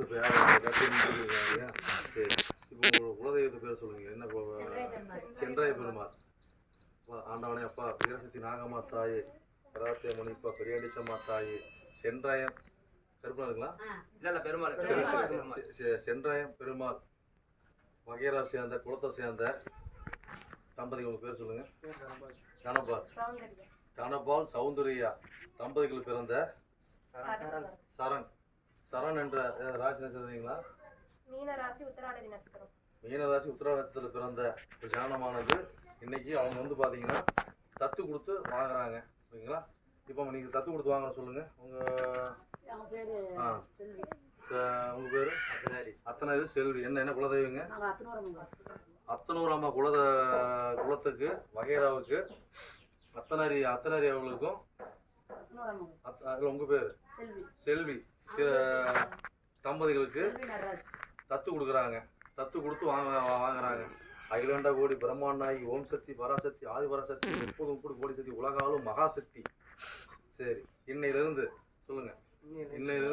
இப்போ சரி, இப்போ உங்களோட குலதெய்வத்து பேர் சொல்லுங்க. என்ன சென்றாய பெருமாள். ஆண்டவனே அப்பா, வீரசக்தி நாகம்மா தாயே, கராத்தே முனிப்பா, பெரியாண்டிச்சம்மா தாயே, சென்றாயம் கருப்பா இருக்கலாம். சென்றாயம் பெருமாள் வகைரா சேர்ந்த குலத்தை சேர்ந்த தம்பதிகள் பேர் சொல்லுங்க. தனபால் சௌந்தர்யா தம்பதிகள் பிறந்த சரண். சரண் என்ற ராசி நட்சத்திரங்களா? மீனராசி உத்திராட நட்சத்திரம். மீனராசி உத்திராட நட்சத்திரத்தில் பிறந்த ஒரு ஜனனமானது இன்னைக்கு அவங்க வந்து பார்த்தீங்கன்னா தத்து கொடுத்து வாங்குறாங்க. ஓகேங்களா? இப்போ நீங்கள் தத்து கொடுத்து வாங்க சொல்லுங்க. உங்கள் பேர் அத்தனாரி செல்வி. என்ன குலதெய்வங்க? அத்தனூராமா குலத்துக்கு வகைராவுக்கு அத்தனாரி அவர்களுக்கும் உங்க பேரு செல்வி தம்பதிகளுக்கு தத்து கொடுக்குறாங்க. தத்து கொடுத்து வாங்குறாங்க. அகிலாண்ட கோடி பிரம்மாண்டாகி ஓம் சக்தி பராசக்தி ஆதி பராசக்தி 30 கோடி கோடி சக்தி உலகாலும் மகாசக்தி. சரி, இன்னையிலிருந்து சொல்லுங்க. இன்னையிலிருந்து